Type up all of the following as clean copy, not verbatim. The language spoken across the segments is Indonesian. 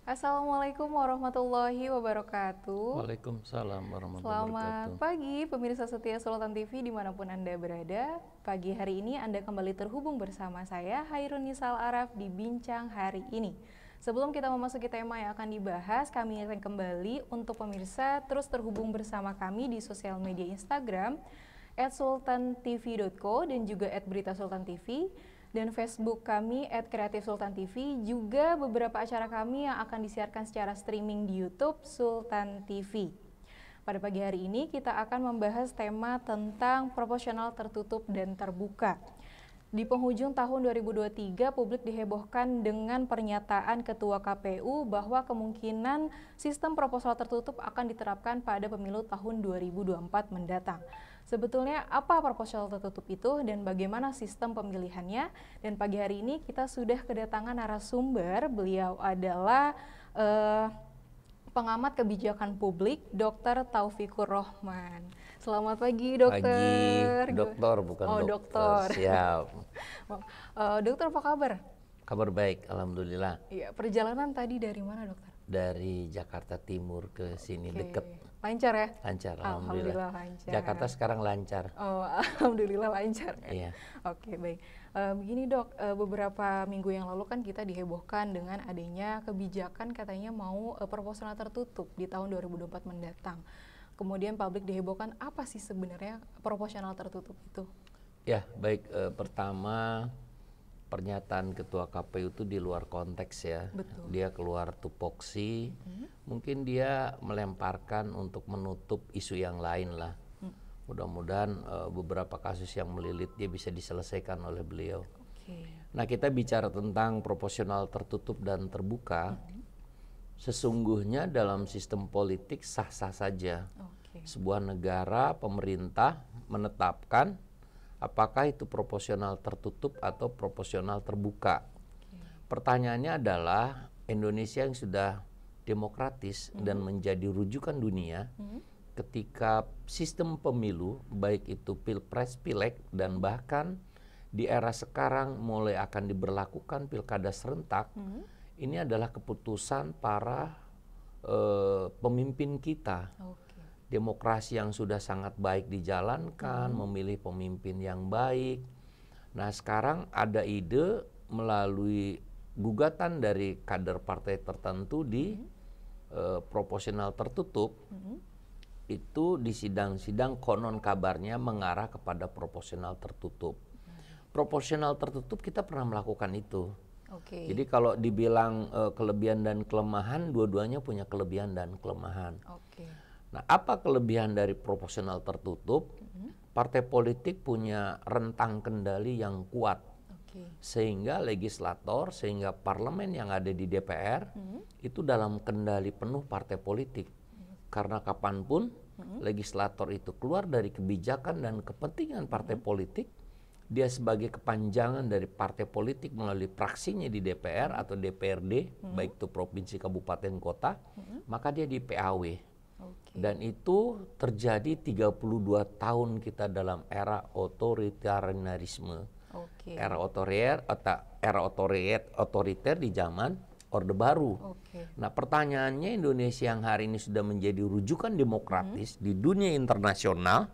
Assalamualaikum warahmatullahi wabarakatuh. Waalaikumsalam warahmatullahi Selamat wabarakatuh. pagi pemirsa setia Sultan TV dimanapun Anda berada. Pagi hari ini Anda kembali terhubung bersama saya Hairun Nisal Araf di Bincang Hari Ini. Sebelum kita memasuki tema yang akan dibahas, kami akan kembali untuk pemirsa terus terhubung bersama kami di sosial media Instagram @sultantv.co dan juga @beritasultantv, dan Facebook kami @kreatifsultantv, juga beberapa acara kami yang akan disiarkan secara streaming di YouTube Sultan TV. Pada pagi hari ini kita akan membahas tema tentang proporsional tertutup dan terbuka. Di penghujung tahun 2023, publik dihebohkan dengan pernyataan Ketua KPU bahwa kemungkinan sistem proporsional tertutup akan diterapkan pada pemilu tahun 2024 mendatang. Sebetulnya apa proporsional tertutup itu dan bagaimana sistem pemilihannya? Dan pagi hari ini kita sudah kedatangan narasumber. Beliau adalah pengamat kebijakan publik, Dr. Taufikur Rohman. Selamat pagi, dokter. Pagi, dokter bukan Oh, dokter. Siap. Dokter, apa kabar? Kabar baik, alhamdulillah. Iya, perjalanan tadi dari mana, dokter? Dari Jakarta Timur ke sini deket. Lancar ya? Lancar, Alhamdulillah lancar. Jakarta sekarang lancar. Oh, alhamdulillah lancar. Iya. Oke, baik. Begini dok, beberapa minggu yang lalu kan kita dihebohkan dengan adanya kebijakan katanya mau proporsional tertutup di tahun 2024 mendatang. Kemudian publik dihebohkan, apa sih sebenarnya proporsional tertutup itu? Ya, baik. Pertama, pernyataan Ketua KPU itu di luar konteks ya. Betul. Dia keluar tupoksi, mungkin dia melemparkan untuk menutup isu yang lain lah. Mudah-mudahan beberapa kasus yang melilit dia bisa diselesaikan oleh beliau. Oke. Nah, kita bicara tentang proporsional tertutup dan terbuka. Sesungguhnya dalam sistem politik sah-sah saja. Oke. Sebuah negara, pemerintah menetapkan apakah itu proporsional tertutup atau proporsional terbuka. Pertanyaannya adalah Indonesia yang sudah demokratis dan menjadi rujukan dunia, ketika sistem pemilu, baik itu pilpres, pileg, dan bahkan di era sekarang mulai akan diberlakukan pilkada serentak, ini adalah keputusan para pemimpin kita. Oke. Demokrasi yang sudah sangat baik dijalankan, memilih pemimpin yang baik. Nah, sekarang ada ide melalui gugatan dari kader partai tertentu di proporsional tertutup, itu di sidang-sidang konon kabarnya mengarah kepada proporsional tertutup. Proporsional tertutup kita pernah melakukan itu. Oke. Jadi kalau dibilang kelebihan dan kelemahan, dua-duanya punya kelebihan dan kelemahan. Oke. Nah, apa kelebihan dari proporsional tertutup? Partai politik punya rentang kendali yang kuat, Oke. sehingga legislator, sehingga parlemen yang ada di DPR itu dalam kendali penuh partai politik. Karena kapanpun legislator itu keluar dari kebijakan dan kepentingan partai politik, dia sebagai kepanjangan dari partai politik melalui praksinya di DPR atau DPRD, baik itu provinsi, kabupaten, kota, maka dia di PAW. Oke. Dan itu terjadi 32 tahun kita dalam era otoritarianisme. Oke. Era otoriter di zaman Orde Baru. Oke. Nah, pertanyaannya, Indonesia yang hari ini sudah menjadi rujukan demokratis di dunia internasional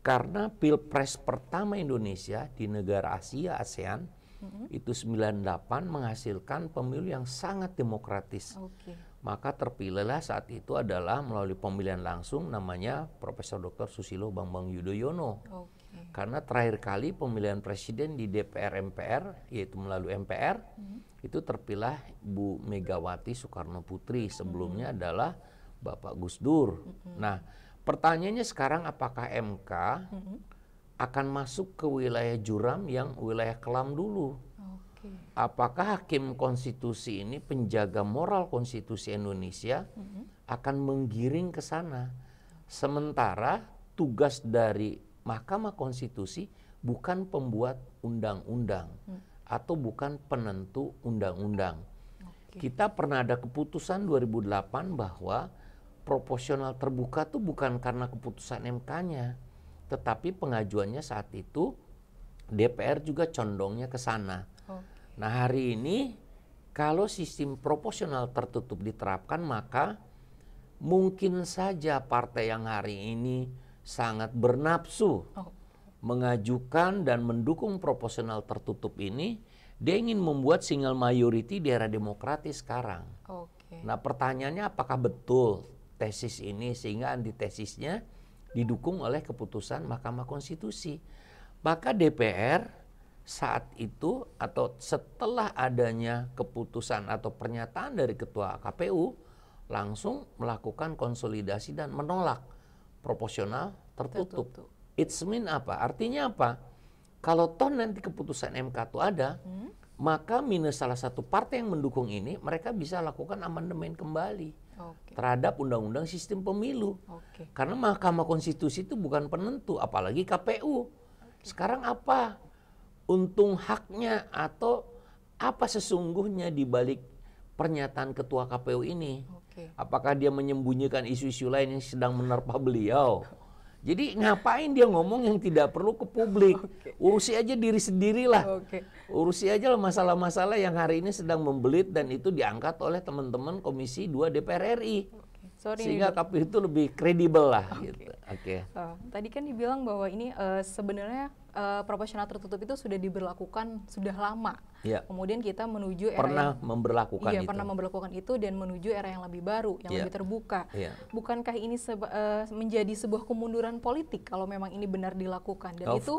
karena pilpres pertama Indonesia di negara Asia ASEAN itu 98 menghasilkan pemilu yang sangat demokratis. Oke. Maka terpilihlah saat itu adalah melalui pemilihan langsung, namanya Profesor Dr. Susilo Bambang Yudhoyono. Oke. Karena terakhir kali pemilihan presiden di DPR MPR, yaitu melalui MPR, itu terpilih Bu Megawati Soekarno Putri. Sebelumnya adalah Bapak Gus Dur. Nah, pertanyaannya sekarang, apakah MK akan masuk ke wilayah Juram yang wilayah kelam dulu? Oke. Apakah hakim konstitusi ini, penjaga moral konstitusi Indonesia, akan menggiring ke sana? Sementara tugas dari Mahkamah Konstitusi bukan pembuat undang-undang atau bukan penentu undang-undang. Oke. Kita pernah ada keputusan 2008 bahwa proporsional terbuka itu bukan karena keputusan MK-nya, tetapi pengajuannya saat itu DPR juga condongnya ke sana. Oke. Nah, hari ini kalau sistem proporsional tertutup diterapkan, maka mungkin saja partai yang hari ini sangat bernafsu mengajukan dan mendukung proporsional tertutup ini, dia ingin membuat single majority di era demokratis sekarang. Nah, pertanyaannya apakah betul tesis ini sehingga antitesisnya didukung oleh keputusan Mahkamah Konstitusi. Maka DPR saat itu atau setelah adanya keputusan atau pernyataan dari Ketua KPU langsung melakukan konsolidasi dan menolak proporsional tertutup. It's mean apa? Artinya apa? Kalau toh nanti keputusan MK itu ada, maka minus salah satu partai yang mendukung ini, mereka bisa lakukan amandemen kembali terhadap undang-undang sistem pemilu. Karena Mahkamah Konstitusi itu bukan penentu, apalagi KPU. Sekarang apa untung haknya atau apa sesungguhnya di balik pernyataan Ketua KPU ini? Apakah dia menyembunyikan isu-isu lain yang sedang menerpa beliau? Jadi ngapain dia ngomong yang tidak perlu ke publik? Urusi aja diri sendirilah. Urusi aja lah masalah-masalah yang hari ini sedang membelit dan itu diangkat oleh teman-teman Komisi 2 DPR RI. Sehingga KPU itu lebih kredibel lah. Gitu. Tadi kan dibilang bahwa ini sebenarnya proporsional tertutup itu sudah diberlakukan sudah lama. Kemudian kita menuju era pernah memberlakukan itu dan menuju era yang lebih baru, yang lebih terbuka. Bukankah ini menjadi sebuah kemunduran politik kalau memang ini benar dilakukan dan itu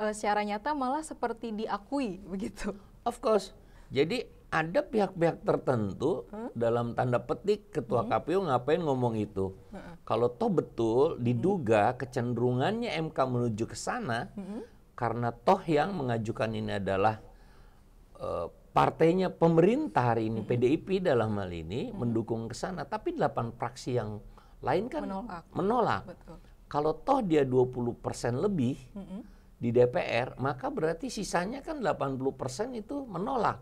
secara nyata malah seperti diakui begitu? Of course. Jadi ada pihak-pihak tertentu dalam tanda petik Ketua KPU ngapain ngomong itu. Kalau toh betul diduga kecenderungannya MK menuju ke sana karena toh yang mengajukan ini adalah partainya pemerintah hari ini, PDIP dalam hal ini mendukung ke sana, tapi 8 fraksi yang lain kan menolak. Kalau toh dia 20% lebih di DPR, maka berarti sisanya kan 80% itu menolak.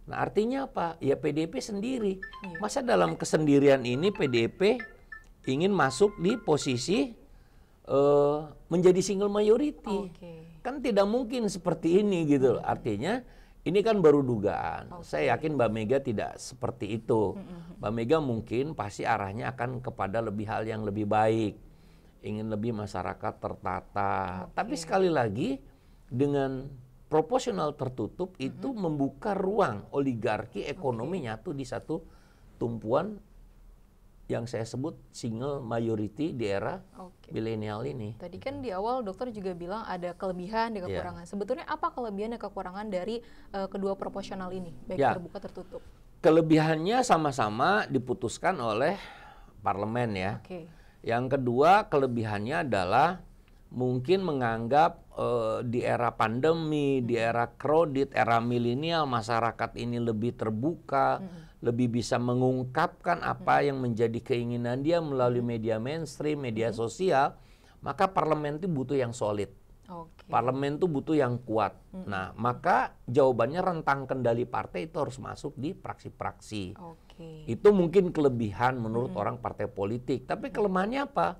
Nah, artinya apa? Ya PDIP sendiri. Masa dalam kesendirian ini PDIP ingin masuk di posisi menjadi single majority? Kan tidak mungkin seperti ini gitu. Artinya ini kan baru dugaan. Saya yakin Mbak Mega tidak seperti itu. Mbak Mega mungkin pasti arahnya akan kepada lebih hal yang lebih baik. Ingin lebih masyarakat tertata. Tapi sekali lagi dengan proporsional tertutup itu membuka ruang oligarki ekonomi nyatu di satu tumpuan yang saya sebut single majority di era milenial ini. Tadi kan di awal dokter juga bilang ada kelebihan dan kekurangan. Sebetulnya apa kelebihan dan kekurangan dari kedua proporsional ini, baik terbuka tertutup? Kelebihannya sama-sama diputuskan oleh parlemen ya. Yang kedua kelebihannya adalah mungkin menganggap di era pandemi, di era crowded, era milenial, masyarakat ini lebih terbuka, lebih bisa mengungkapkan apa yang menjadi keinginan dia melalui media mainstream, media sosial, maka parlemen itu butuh yang solid. Parlemen itu butuh yang kuat. Nah, maka jawabannya rentang kendali partai itu harus masuk di praksi-praksi. Itu mungkin kelebihan menurut orang partai politik. Tapi kelemahannya apa?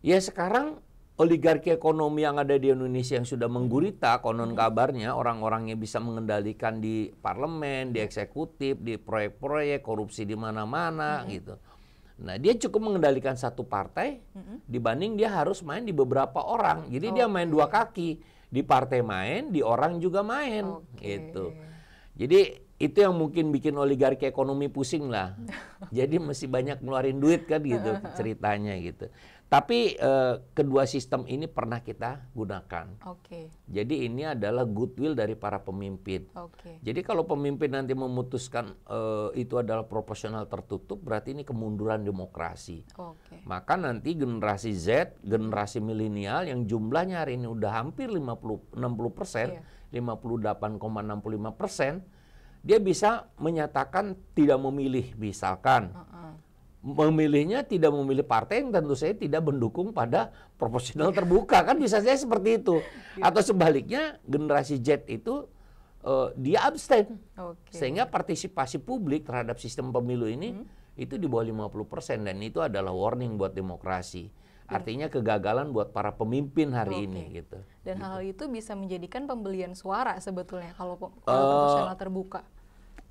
Ya sekarang oligarki ekonomi yang ada di Indonesia yang sudah menggurita, konon kabarnya orang-orangnya bisa mengendalikan di parlemen, di eksekutif, di proyek-proyek, korupsi di mana-mana gitu. Nah, dia cukup mengendalikan satu partai dibanding dia harus main di beberapa orang. Jadi dia main dua kaki, di partai main, di orang juga main gitu. Jadi itu yang mungkin bikin oligarki ekonomi pusing lah. Jadi mesti banyak ngeluarin duit kan gitu ceritanya gitu. Tapi kedua sistem ini pernah kita gunakan. Jadi ini adalah goodwill dari para pemimpin. Jadi kalau pemimpin nanti memutuskan itu adalah proporsional tertutup, berarti ini kemunduran demokrasi. Maka nanti generasi Z, generasi milenial yang jumlahnya hari ini udah hampir 60%, 58,65%, dia bisa menyatakan tidak memilih, misalkan. Memilihnya tidak memilih partai yang tentu saja tidak mendukung pada proporsional terbuka, kan bisa saja seperti itu. Atau sebaliknya generasi Z itu dia abstain, sehingga partisipasi publik terhadap sistem pemilu ini itu di bawah 50% dan itu adalah warning buat demokrasi. Artinya kegagalan buat para pemimpin hari ini gitu. Dan hal itu bisa menjadikan pembelian suara sebetulnya kalau proporsional terbuka.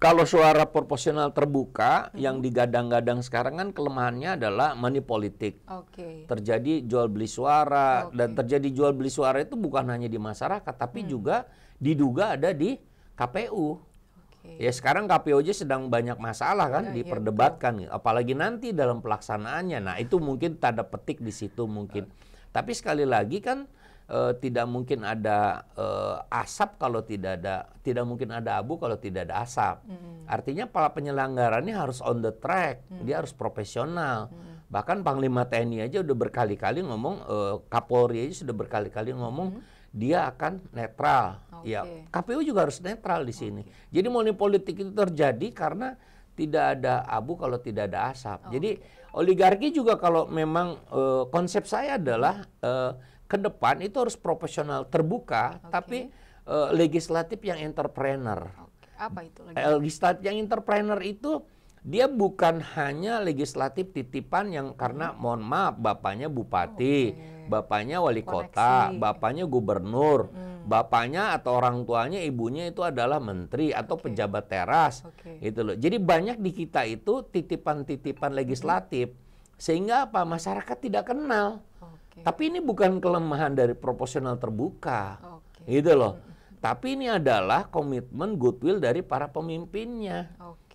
Kalau suara proporsional terbuka yang digadang-gadang sekarang kan kelemahannya adalah money politik. Terjadi jual beli suara dan terjadi jual beli suara itu bukan hanya di masyarakat tapi juga diduga ada di KPU. Ya sekarang KPU aja sedang banyak masalah kan diperdebatkan, apalagi nanti dalam pelaksanaannya. Nah itu mungkin tanda petik di situ mungkin. Tapi sekali lagi kan tidak mungkin ada asap kalau tidak mungkin ada abu kalau tidak ada asap. Artinya para penyelenggaranya harus on the track, dia harus profesional. Bahkan Panglima TNI aja udah berkali-kali ngomong, Kapolri aja sudah berkali-kali ngomong dia akan netral. Ya, KPU juga harus netral di sini. Jadi money politik itu terjadi karena tidak ada abu kalau tidak ada asap. Jadi oligarki juga kalau memang konsep saya adalah ke depan itu harus profesional terbuka, tapi legislatif yang entrepreneur. Apa itu? Legislatif yang entrepreneur itu dia bukan hanya legislatif titipan yang karena mohon maaf bapaknya bupati, bapaknya wali kota, bapaknya gubernur, bapaknya atau orang tuanya ibunya itu adalah menteri atau pejabat teras. Gitu loh. Jadi banyak di kita itu titipan-titipan legislatif sehingga apa masyarakat tidak kenal. Tapi ini bukan kelemahan dari proporsional terbuka, gitu loh. Tapi ini adalah komitmen goodwill dari para pemimpinnya.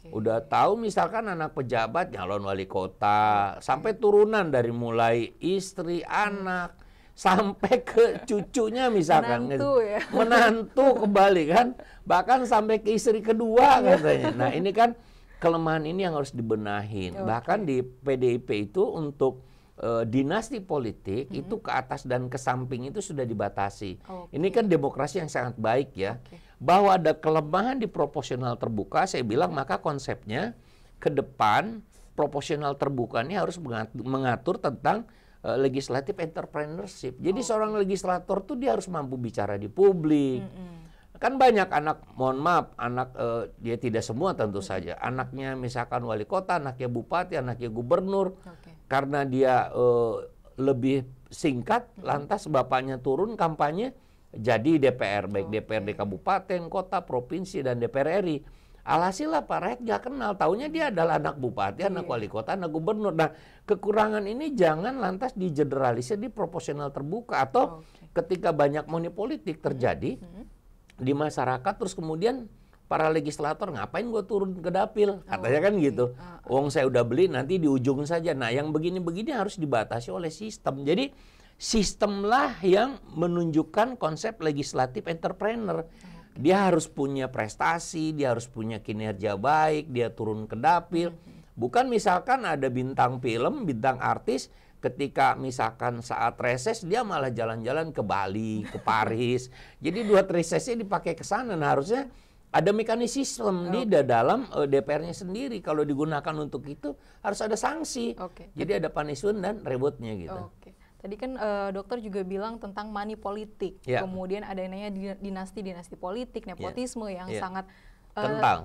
Udah tahu misalkan anak pejabat nyalon wali kota, sampai turunan dari mulai istri, anak, sampai ke cucunya misalkan. Menantu kembali kan, bahkan sampai ke istri kedua katanya. Nah ini kan kelemahan ini yang harus dibenahin. Bahkan di PDIP itu untuk dinasti politik itu ke atas dan ke samping itu sudah dibatasi. Ini kan demokrasi yang sangat baik ya. Bahwa ada kelemahan di proporsional terbuka, saya bilang maka konsepnya ke depan proporsional terbuka ini harus mengatur tentang legislative entrepreneurship. Jadi seorang legislator tuh dia harus mampu bicara di publik. Kan banyak anak, mohon maaf, anak dia tidak semua tentu saja. Anaknya misalkan wali kota, anaknya bupati, anaknya gubernur. Karena dia lebih singkat, lantas bapaknya turun kampanye jadi DPR, baik DPRD kabupaten, kota, provinsi, dan DPR RI. Alhasil Pak rakyat nggak kenal, taunya dia adalah anak bupati, anak wali kota, anak gubernur. Nah, kekurangan ini jangan lantas digeneralisir di proporsional terbuka atau ketika banyak money politik terjadi di masyarakat, terus kemudian para legislator ngapain gue turun ke dapil, katanya kan gitu. Uang saya udah beli, nanti di ujung saja. Nah, yang begini-begini harus dibatasi oleh sistem. Jadi sistemlah yang menunjukkan konsep legislatif entrepreneur. Dia harus punya prestasi, dia harus punya kinerja baik, dia turun ke dapil. Bukan misalkan ada bintang film, bintang artis, ketika misalkan saat reses dia malah jalan-jalan ke Bali, ke Paris. Jadi duit resesnya dipakai ke sana. Nah, harusnya ada mekanisme di dalam DPR-nya sendiri. Kalau digunakan untuk itu harus ada sanksi. Jadi ada punishment dan rewardnya gitu. Tadi kan dokter juga bilang tentang money politik. Kemudian ada yang namanya dinasti-dinasti politik, nepotisme yang sangat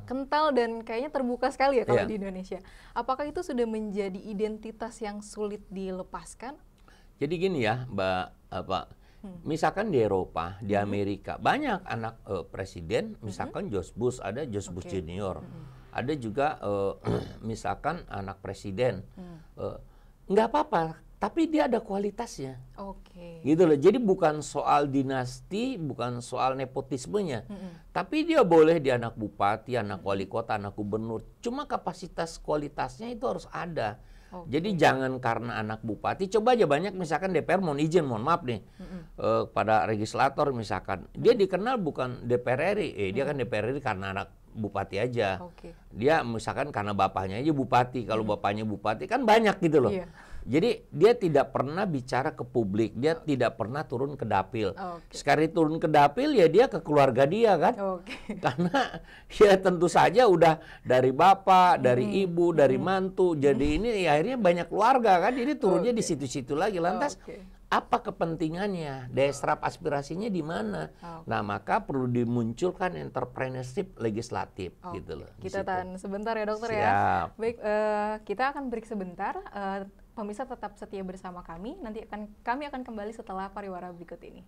kental dan kayaknya terbuka sekali ya kalau di Indonesia. Apakah itu sudah menjadi identitas yang sulit dilepaskan? Jadi gini ya, Mbak, misalkan di Eropa, di Amerika, banyak anak presiden, misalkan George Bush, ada George Bush Junior, ada juga misalkan anak presiden, nggak apa-apa, tapi dia ada kualitasnya. Gitu loh. Jadi bukan soal dinasti, bukan soal nepotismenya, tapi dia boleh di anak bupati, anak wali kota, anak gubernur. Cuma kapasitas kualitasnya itu harus ada. Jadi jangan karena anak bupati, coba aja banyak misalkan DPR mohon izin, mohon maaf nih, pada legislator misalkan, dia dikenal bukan DPR RI, dia kan DPR RI karena anak bupati aja. Dia misalkan karena bapaknya aja bupati, kalau bapaknya bupati kan banyak gitu loh. Jadi dia tidak pernah bicara ke publik, dia tidak pernah turun ke dapil. Sekali turun ke dapil ya dia ke keluarga dia kan. Karena ya tentu saja udah dari bapak, dari ibu, dari mantu. Jadi ini ya akhirnya banyak keluarga kan. Jadi turunnya di situ-situ lagi. Lantas apa kepentingannya? Daya serap aspirasinya di mana? Nah, maka perlu dimunculkan entrepreneurship legislatif gitu loh. Kita tahan sebentar ya dokter ya. Baik, kita akan break sebentar. Pemirsa tetap setia bersama kami. Nanti kami akan kembali setelah pariwara berikut ini.